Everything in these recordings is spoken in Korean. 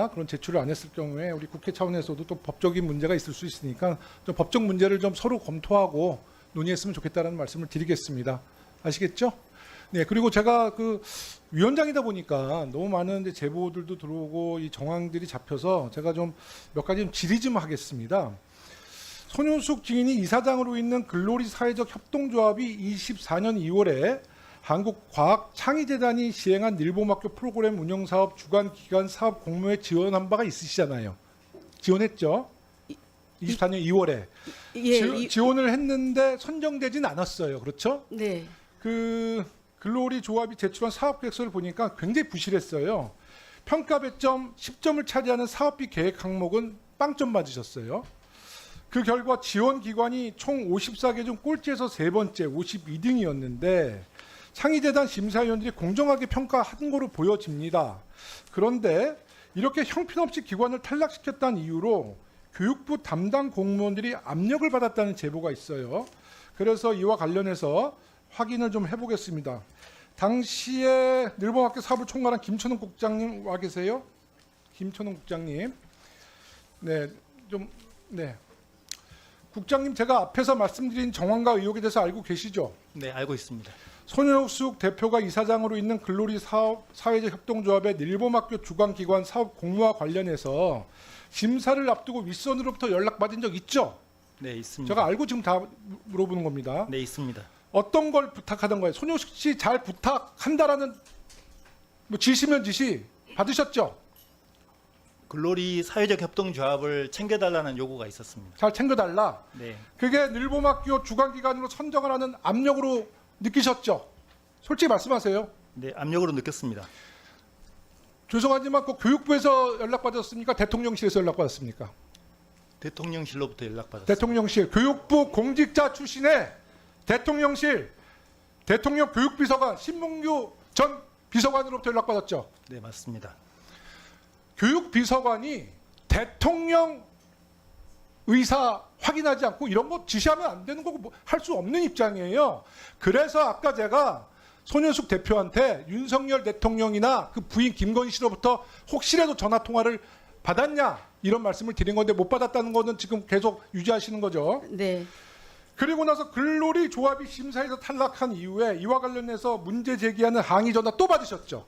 그런 제출을 안 했을 경우에 우리 국회 차원에서도 또 법적인 문제가 있을 수 있으니까 좀 법적 문제를 좀 서로 검토하고 논의했으면 좋겠다는 말씀을 드리겠습니다. 아시겠죠? 네, 그리고 제가 그 위원장이다 보니까 너무 많은 이제 제보들도 들어오고 이 정황들이 잡혀서 제가 좀 몇 가지 좀 질의 좀 하겠습니다. 손윤숙 증인이 이사장으로 있는 글로리 사회적 협동조합이 24년 2월에 한국과학창의재단이 시행한 일본학교 프로그램 운영사업 주관기관 사업 공모에 지원한 바가 있으시잖아요. 지원했죠? 24년 2월에. 예, 지원을 했는데 선정되진 않았어요. 그렇죠? 네. 그 글로리 조합이 제출한 사업 계획서를 보니까 굉장히 부실했어요. 평가 배점 10점을 차지하는 사업비 계획 항목은 빵점 맞으셨어요. 그 결과 지원 기관이 총 54개 중 꼴찌에서 세 번째 52등이었는데 창의재단 심사위원들이 공정하게 평가한 거로 보여집니다. 그런데 이렇게 형편없이 기관을 탈락시켰다는 이유로 교육부 담당 공무원들이 압력을 받았다는 제보가 있어요. 그래서 이와 관련해서 확인을 좀 해보겠습니다. 당시에 일본학교 사업을 총괄한 김천웅 국장님 와 계세요? 김천웅 국장님. 네, 네. 국장님, 제가 앞에서 말씀드린 정황과 의혹에 대해서 알고 계시죠? 네, 알고 있습니다. 손윤숙 대표가 이사장으로 있는 글로리 사회적 협동조합의 일본학교 주관기관 사업 공모와 관련해서 심사를 앞두고 윗선으로부터 연락받은 적 있죠? 네, 있습니다. 제가 알고 지금 다 물어보는 겁니다. 네, 있습니다. 어떤 걸 부탁하던 거예요? 손윤숙 씨 잘 부탁한다라는 뭐 지시면 지시 받으셨죠? 글로리 사회적 협동조합을 챙겨달라는 요구가 있었습니다. 잘 챙겨달라. 네, 그게 일본학교 주관기관으로 선정을 하는 압력으로 느끼셨죠? 솔직히 말씀하세요. 네, 압력으로 느꼈습니다. 죄송하지만 그 교육부에서 연락받았습니까? 대통령실에서 연락받았습니까? 대통령실로부터 연락받았습니다. 대통령실, 교육부 공직자 출신의 대통령실, 대통령 교육비서관 신문규 전 비서관으로부터 연락받았죠. 네, 맞습니다. 교육비서관이 대통령 의사 확인하지 않고 이런 거 지시하면 안 되는 거고 할 수 없는 입장이에요. 그래서 아까 제가 손윤숙 대표한테 윤석열 대통령이나 그 부인 김건희 씨로부터 혹시라도 전화 통화를 받았냐 이런 말씀을 드린 건데 못 받았다는 거는 지금 계속 유지하시는 거죠. 네. 그리고 나서 글로리 조합이 심사에서 탈락한 이후에 이와 관련해서 문제 제기하는 항의 전화 또 받으셨죠.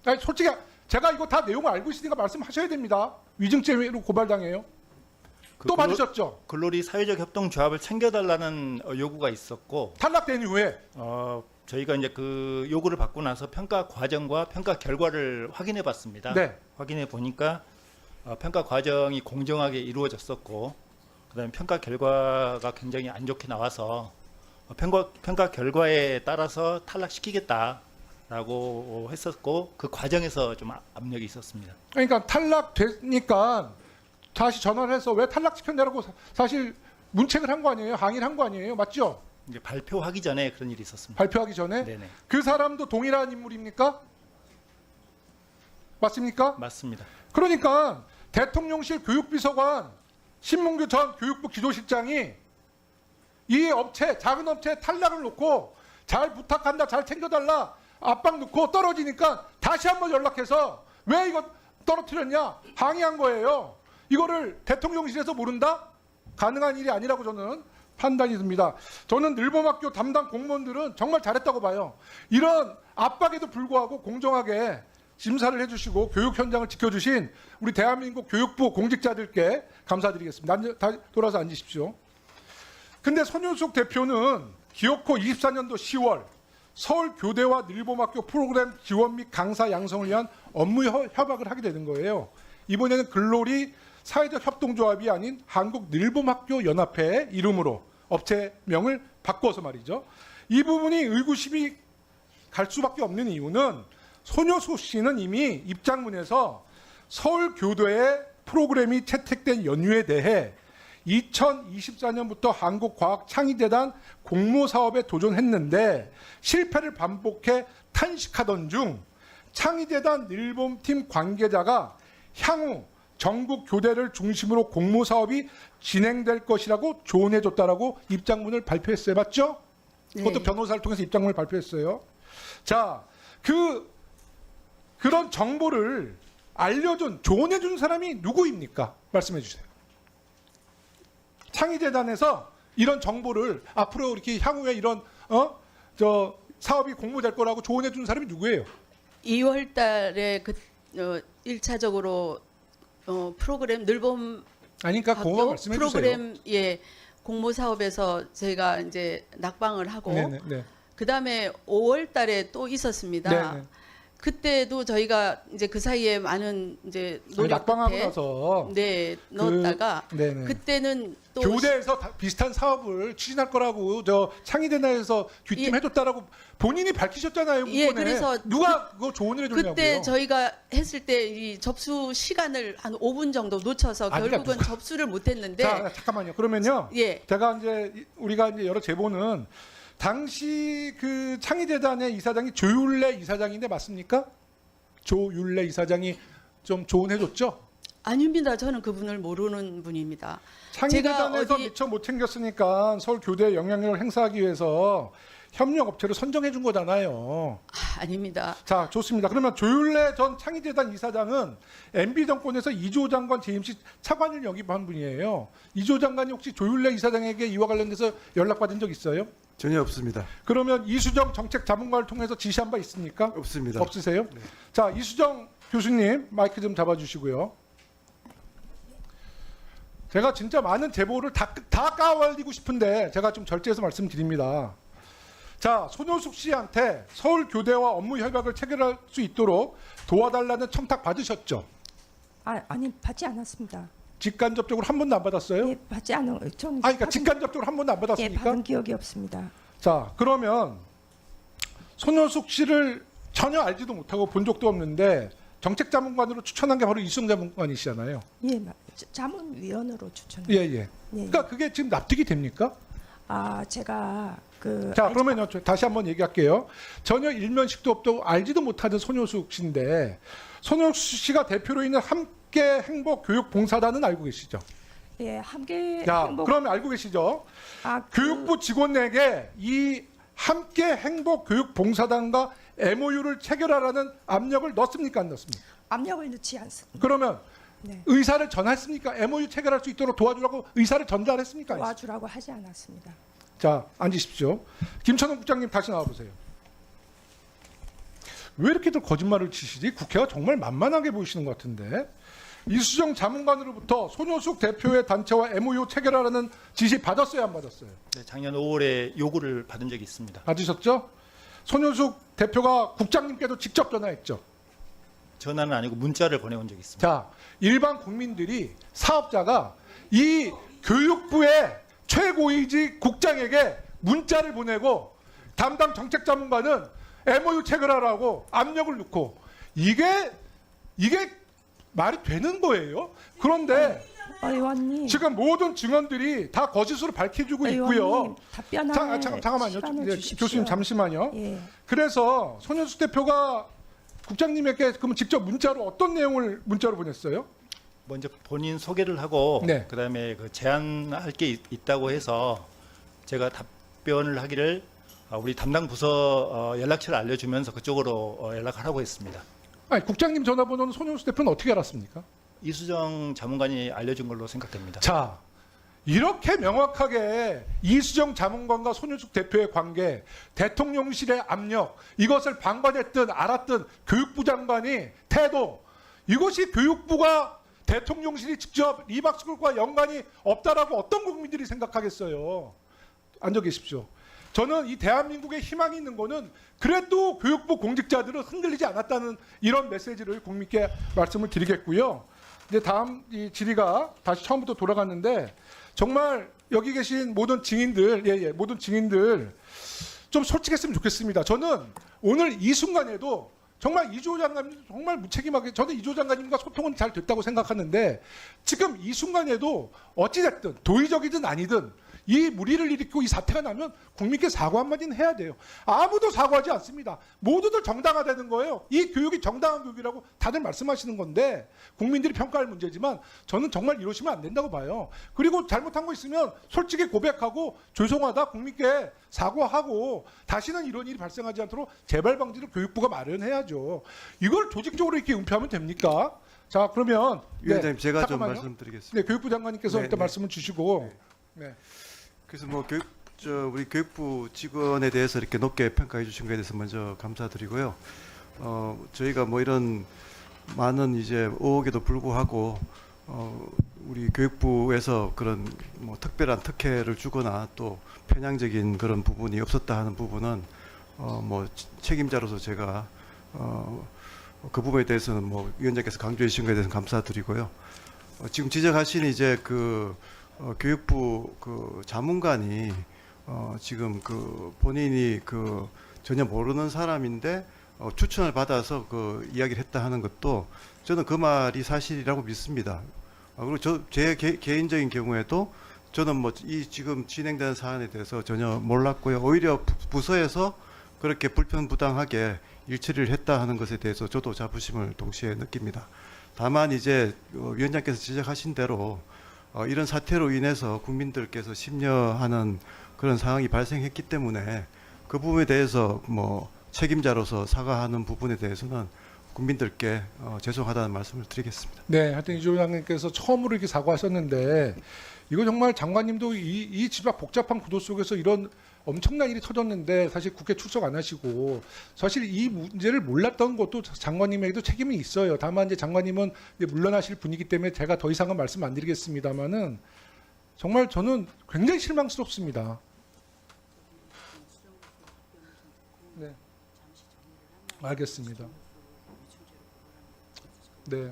아니, 솔직히 제가 이거 다 내용을 알고 있으니까 말씀하셔야 됩니다. 위증죄로 고발당해요. 또 받으셨죠. 글로리 사회적 협동조합을 챙겨달라는 요구가 있었고 탈락된 이후에 저희가 이제 그 요구를 받고 나서 평가 과정과 평가 결과를 확인해 봤습니다. 네. 확인해 보니까 평가 과정이 공정하게 이루어졌었고 그다음에 평가 결과가 굉장히 안 좋게 나와서 평가 결과에 따라서 탈락시키겠다라고 했었고 그 과정에서 좀 압력이 있었습니다. 그러니까 탈락되니까 다시 전화를 해서 왜 탈락시켰냐고 사실 문책을 한 거 아니에요? 항의를 한 거 아니에요? 맞죠? 이제 발표하기 전에 그런 일이 있었습니다. 발표하기 전에? 네네. 그 사람도 동일한 인물입니까? 맞습니까? 맞습니다. 그러니까 대통령실 교육비서관 신문규 전 교육부 기조실장이 이 업체, 작은 업체 탈락을 놓고 잘 부탁한다, 잘 챙겨달라 압박 넣고 떨어지니까 다시 한번 연락해서 왜 이거 떨어뜨렸냐 항의한 거예요. 이거를 대통령실에서 모른다? 가능한 일이 아니라고 저는 판단이 듭니다. 저는 일본학교 담당 공무원들은 정말 잘했다고 봐요. 이런 압박에도 불구하고 공정하게 심사를 해주시고 교육 현장을 지켜주신 우리 대한민국 교육부 공직자들께 감사드리겠습니다. 다 돌아서 앉으십시오. 근데 손윤숙 대표는 기어코 24년도 10월 서울교대와 일본학교 프로그램 지원 및 강사 양성을 위한 업무 협약을 하게 되는 거예요. 이번에는 글로리 사회적 협동조합이 아닌 한국일본학교 연합회의 이름으로 업체명을 바꿔서 말이죠. 이 부분이 의구심이 갈 수밖에 없는 이유는 손윤숙 씨는 이미 입장문에서 서울교대의 프로그램이 채택된 연유에 대해 2024년부터 한국과학창의재단 공모사업에 도전했는데 실패를 반복해 탄식하던 중 창의재단 일본팀 관계자가 향후 전국 교대를 중심으로 공모사업이 진행될 것이라고 조언해줬다라고 입장문을 발표했어요. 맞죠? 네. 그것도 변호사를 통해서 입장문을 발표했어요. 자, 그 그런 정보를 알려준, 조언해준 사람이 누구입니까? 말씀해 주세요. 창의재단에서 이런 정보를 앞으로 이렇게 향후에 이런 사업이 공모될 거라고 조언해준 사람이 누구예요? 2월 달에 1차적으로 프로그램 늘봄 아니, 그러니까 그거 학교 말씀해 주세요. 프로그램 공모 사업에서 저희가 이제 낙방을 하고 네네. 그다음에 5월 달에 또 있었습니다. 네네. 그때도 저희가 이제 그 사이에 많은 이제 노력 낙방하고 끝에 나서 넣었다가 네네. 그때는 또 교대에서 비슷한 사업을 추진할 거라고 저 창의대나에서 귀띔해줬다라고 본인이 밝히셨잖아요. 예, 문건에. 그래서 누가 그거 조언을 해줬냐고요. 그때 저희가 했을 때 이 접수 시간을 한 5분 정도 놓쳐서 아니, 그러니까 결국은 접수를 못했는데 자, 잠깐만요. 그러면요. 예. 제가 우리가 이제 여러 제보는 당시 그 창의재단의 이사장이 조율래 이사장인데 맞습니까? 조율래 이사장이 좀 조언해줬죠? 아닙니다. 저는 그분을 모르는 분입니다. 창의재단에서 제가 미처 못 챙겼으니까 서울 교대에 영향력을 행사하기 위해서 협력 업체를 선정해 준 거잖아요. 아닙니다. 자, 좋습니다. 그러면 조율래 전 창의재단 이사장은 MB 정권에서 이조 장관 재임 시 차관을 역임한 분이에요. 이조 장관이 혹시 조율래 이사장에게 이와 관련돼서 연락받은 적 있어요? 전혀 없습니다. 그러면 이수정 정책자문관을 통해서 지시한 바 있습니까? 없습니다. 없으세요? 네. 자, 이수정 교수님 마이크 좀 잡아주시고요. 제가 진짜 많은 제보를 다 까발리고 싶은데 제가 좀 절제해서 말씀드립니다. 자, 손효숙 씨한테 서울 교대와 업무 협약을 체결할 수 있도록 도와달라는 청탁 받으셨죠? 아니 받지 않았습니다. 직간접적으로 한 번도 안 받았어요? 예, 받지 않은 전 그러니까 직간접적으로 한 번도 안 예, 받았습니까? 받은 기억이 없습니다. 자, 그러면 손효숙 씨를 전혀 알지도 못하고 본 적도 없는데 정책자문관으로 추천한 게 바로 이수정 자문관이시잖아요. 예, 자문위원으로 추천. 예, 예. 예. 그러니까 그게 지금 납득이 됩니까? 제가 자, 그러면요. 다시 한번 얘기할게요. 전혀 일면식도 없고 알지도 못하는 손효숙 씨인데 손효숙 씨가 대표로 있는 함께 행복 교육 봉사단은 알고 계시죠? 예, 함께 자, 행복. 그러면 알고 계시죠? 교육부 직원에게 이 함께 행복 교육 봉사단과 MOU를 체결하라는 압력을 넣습니까? 안 넣습니까? 압력을 넣지 않습니다. 그러면 네. 의사를 전했습니까? MOU 체결할 수 있도록 도와주라고 의사를 전달했습니까? 도와주라고 하지 않았습니다. 자, 앉으십시오. 김천웅 국장님 다시 나와보세요. 왜 이렇게들 거짓말을 치시지? 국회가 정말 만만하게 보이시는 것 같은데. 이수정 자문관으로부터 손효숙 대표의 단체와 MOU 체결하라는 지시 받았어요, 안 받았어요? 네, 작년 5월에 요구를 받은 적이 있습니다. 받으셨죠? 손효숙 대표가 국장님께도 직접 전화했죠. 전화는 아니고 문자를 보내온 적이 있습니다. 자, 일반 국민들이 사업자가 이 교육부의 최고위직 국장에게 문자를 보내고 담당 정책자문관은 MOU 체결하라고 압력을 넣고 이게 말이 되는 거예요? 그런데 의원님. 지금 모든 증언들이 다 거짓으로 밝혀주고 있고요. 의원님, 답변할 잠깐만요. 시간을 네, 주십시오. 교수님 잠시만요. 예. 그래서 손현숙 대표가 국장님에게 그러면 직접 문자로 어떤 내용을 문자로 보냈어요? 먼저 본인 소개를 하고 네. 그다음에 그 제안할 게 있다고 해서 제가 답변을 하기를 우리 담당 부서 연락처를 알려주면서 그쪽으로 연락하라고 했습니다. 아니, 국장님 전화번호는 손현숙 대표는 어떻게 알았습니까? 이수정 자문관이 알려준 걸로 생각됩니다. 자, 이렇게 명확하게 이수정 자문관과 손윤숙 대표의 관계, 대통령실의 압력, 이것을 방관했든 알았든 교육부 장관이 태도, 이것이 교육부가 대통령실이 직접 리박스쿨과 연관이 없다라고 어떤 국민들이 생각하겠어요. 앉아 계십시오. 저는 이 대한민국에 희망이 있는 거는 그래도 교육부 공직자들은 흔들리지 않았다는 이런 메시지를 국민께 말씀을 드리겠고요. 이제 다음 이 질의가 다시 처음부터 돌아갔는데 정말 여기 계신 모든 증인들, 모든 증인들 좀 솔직했으면 좋겠습니다. 저는 오늘 이 순간에도 정말 이조 장관님 정말 무책임하게 저는 이조 장관님과 소통은 잘 됐다고 생각하는데 지금 이 순간에도 어찌됐든 도의적이든 아니든 이 무리를 일으키고 이 사태가 나면 국민께 사과 한마디는 해야 돼요. 아무도 사과하지 않습니다. 모두들 정당화되는 거예요. 이 교육이 정당한 교육이라고 다들 말씀하시는 건데 국민들이 평가할 문제지만 저는 정말 이러시면 안 된다고 봐요. 그리고 잘못한 거 있으면 솔직히 고백하고 죄송하다 국민께 사과하고 다시는 이런 일이 발생하지 않도록 재발 방지를 교육부가 마련해야죠. 이걸 조직적으로 이렇게 은폐하면 됩니까? 자, 그러면 위원장님, 제가 좀 잠깐만요. 말씀드리겠습니다. 네, 교육부 장관님께서 네, 일단 네. 말씀을 주시고 네. 그래서 뭐 우리 교육부 직원에 대해서 이렇게 높게 평가해 주신 것에 대해서 먼저 감사드리고요. 저희가 뭐 이런 많은 이제 의혹에도 불구하고 우리 교육부에서 그런 뭐 특별한 특혜를 주거나 또 편향적인 그런 부분이 없었다 하는 부분은 뭐 책임자로서 제가 그 부분에 대해서는 뭐 위원장께서 강조해 주신 것에 대해서 감사드리고요. 지금 지적하신 이제 교육부 자문관이 지금 본인이 전혀 모르는 사람인데 추천을 받아서 이야기를 했다 하는 것도 저는 그 말이 사실이라고 믿습니다. 그리고 제 개인적인 경우에도 저는 뭐 이 지금 진행되는 사안에 대해서 전혀 몰랐고요. 오히려 부서에서 그렇게 불편부당하게 일처리를 했다 하는 것에 대해서 저도 자부심을 동시에 느낍니다. 다만 이제 위원장께서 지적하신 대로 이런 사태로 인해서 국민들께서 심려하는 그런 상황이 발생했기 때문에 그 부분에 대해서 뭐 책임자로서 사과하는 부분에 대해서는 국민들께 죄송하다는 말씀을 드리겠습니다. 네, 하여튼 이조 장관님께서 처음으로 이렇게 사과하셨는데 이거 정말 장관님도 이 집앞 복잡한 구도 속에서 이런 엄청난 일이 터졌는데 사실 국회 출석 안 하시고 사실 이 문제를 몰랐던 것도 장관님에게도 책임이 있어요. 다만 이제 장관님은 이제 물러나실 분이기 때문에 제가 더 이상은 말씀 안 드리겠습니다만은 정말 저는 굉장히 실망스럽습니다. 네, 알겠습니다. 네.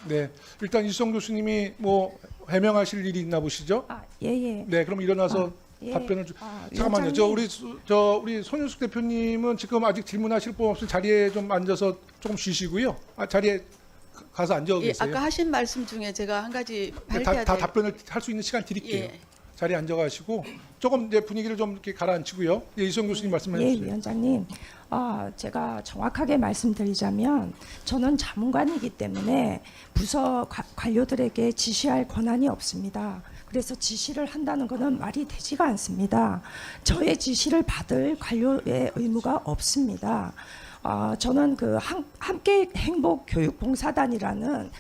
네, 일단 이수정 교수님이 뭐 해명하실 일이 있나 보시죠? 예. 네, 그럼 일어나서 예. 답변을 잠깐만요. 위원장님. 우리 손윤숙 대표님은 지금 아직 질문하실 분 없으니 자리에 좀 앉아서 조금 쉬시고요. 자리에 가서 앉아 예, 계세요. 아까 하신 말씀 중에 제가 한 가지 다 밝혀야 될 답변을 할 수 있는 시간 드릴게요. 예. 자리에 앉아가시고 조금 이제 분위기를 좀 이렇게 가라앉히고요. 예, 이수정 교수님 말씀해 예, 주세요. 위원장님. 제가 정확하게 말씀드리자면 저는 자문관이기 때문에 부서 관료들에게 지시할 권한이 없습니다. 그래서 지시를 한다는 것은 말이 되지가 않습니다. 저의 지시를 받을 관료의 의무가 없습니다. 저는 함께 행복 교육 봉사단이라는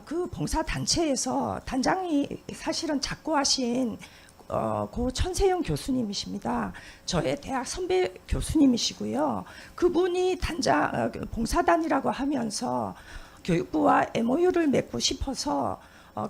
그 봉사 단체에서 단장이 사실은 작고하신 고 천세영 교수님이십니다. 저의 대학 선배 교수님이시고요. 그분이 봉사단이라고 하면서 교육부와 MOU를 맺고 싶어서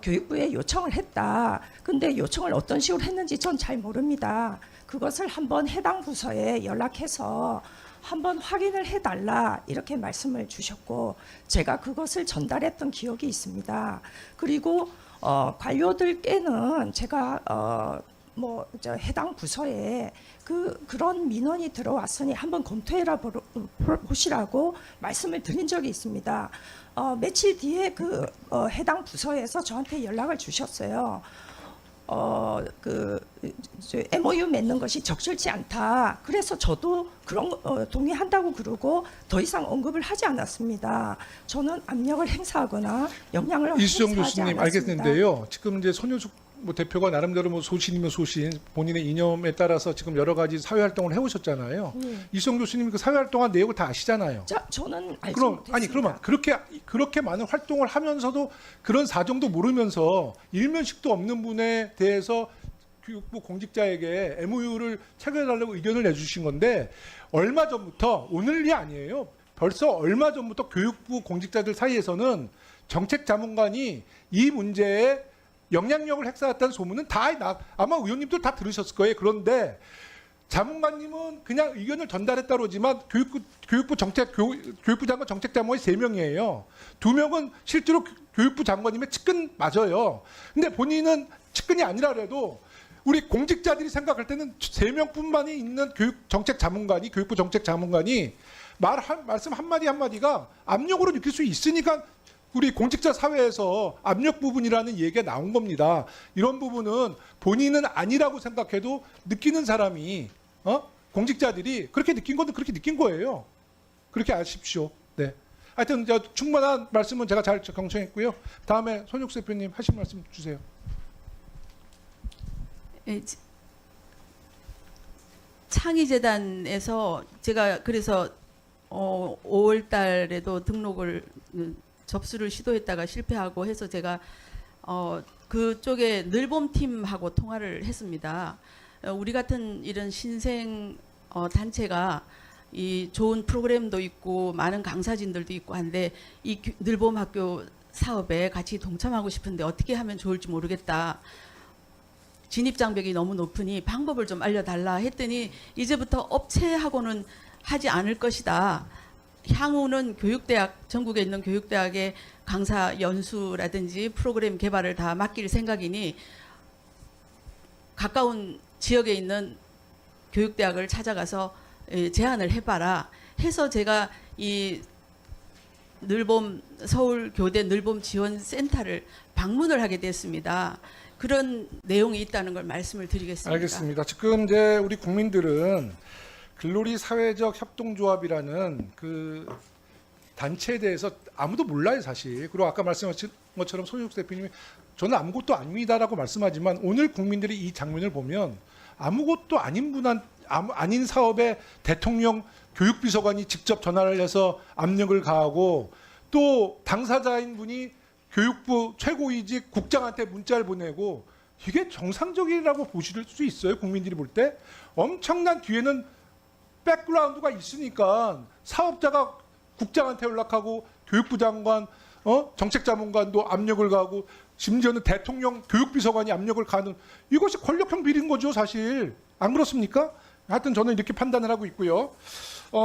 교육부에 요청을 했다. 근데 요청을 어떤 식으로 했는지 전 잘 모릅니다. 그것을 한번 해당 부서에 연락해서 한번 확인을 해달라 이렇게 말씀을 주셨고 제가 그것을 전달했던 기억이 있습니다. 그리고 관료들께는 제가 해당 부서에 그런 민원이 들어왔으니 한번 검토해라 보시라고 말씀을 드린 적이 있습니다. 며칠 뒤에 해당 부서에서 저한테 연락을 주셨어요. MOU 맺는 것이 적절치 않다. 그래서 저도 그런 동의한다고 그러고 더 이상 언급을 하지 않았습니다. 저는 압력을 행사하거나 영향을 이수정 행사하지 교수님 않았습니다. 알겠는데요. 지금 이제 손윤숙 대표가 나름대로 뭐 소신이면 소신, 본인의 이념에 따라서 지금 여러 가지 사회 활동을 해오셨잖아요. 이수정 교수님 그 사회 활동한 내용을 다 아시잖아요. 저는 알지 그럼 못했습니다. 그러면 그렇게 많은 활동을 하면서도 그런 사정도 모르면서 일면식도 없는 분에 대해서 교육부 공직자에게 MOU를 체결해달라고 의견을 내주신 건데 얼마 전부터 오늘이 아니에요. 벌써 얼마 전부터 교육부 공직자들 사이에서는 정책자문관이 이 문제에 영향력을 행사했다는 소문은 아마 의원님도 다 들으셨을 거예요. 그런데 자문관님은 그냥 의견을 전달했다 그러지만 교육부 장관 정책자문이 3명이에요. 2명은 실제로 교육부 장관님의 측근 맞아요. 근데 본인은 측근이 아니라 그래도 우리 공직자들이 생각할 때는 3명뿐만이 있는 교육부 정책자문관이 말씀 한마디가 압력으로 느낄 수 있으니까 우리 공직자 사회에서 압력 부분이라는 얘기가 나온 겁니다. 이런 부분은 본인은 아니라고 생각해도 느끼는 사람이 공직자들이 그렇게 느낀 건데 그렇게 느낀 거예요. 그렇게 아십시오. 네. 하여튼 충분한 말씀은 제가 잘 경청했고요. 다음에 손육수 대표님 하신 말씀 주세요. 예, 창의재단에서 제가 그래서 5월 달에도 등록을 접수를 시도했다가 실패하고 해서 제가 그쪽에 늘봄팀하고 통화를 했습니다. 우리 같은 이런 신생 단체가 이 좋은 프로그램도 있고 많은 강사진들도 있고 한데 이 늘봄학교 사업에 같이 동참하고 싶은데 어떻게 하면 좋을지 모르겠다. 진입 장벽이 너무 높으니 방법을 좀 알려달라 했더니 이제부터 업체하고는 하지 않을 것이다. 향후는 교육대학, 전국에 있는 교육대학의 강사 연수라든지 프로그램 개발을 다 맡길 생각이니 가까운 지역에 있는 교육대학을 찾아가서 제안을 해봐라 해서 제가 이 늘봄 서울교대 늘봄 지원센터를 방문을 하게 됐습니다. 그런 내용이 있다는 걸 말씀을 드리겠습니다. 알겠습니다. 지금 이제 우리 국민들은 글로리 사회적 협동조합이라는 그 단체에 대해서 아무도 몰라요, 사실. 그리고 아까 말씀하신 것처럼 손익수 대표님이 저는 아무것도 아닙니다라고 말씀하지만 오늘 국민들이 이 장면을 보면 아무것도 아닌 사업에 대통령 교육비서관이 직접 전화를 해서 압력을 가하고 또 당사자인 분이 교육부 최고이직 국장한테 문자를 보내고 이게 정상적이라고 보실 수 있어요? 국민들이 볼 때? 엄청난 뒤에는 백그라운드가 있으니까 사업자가 국장한테 연락하고 교육부 장관, 정책자문관도 압력을 가하고 심지어는 대통령 교육비서관이 압력을 가하는 이것이 권력형 비리인 거죠, 사실. 안 그렇습니까? 하여튼 저는 이렇게 판단을 하고 있고요.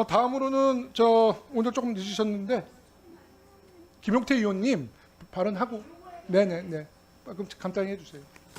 다음으로는 오늘 조금 늦으셨는데 김용태 의원님 발언하고 네네네. 그럼 간단히 해주세요.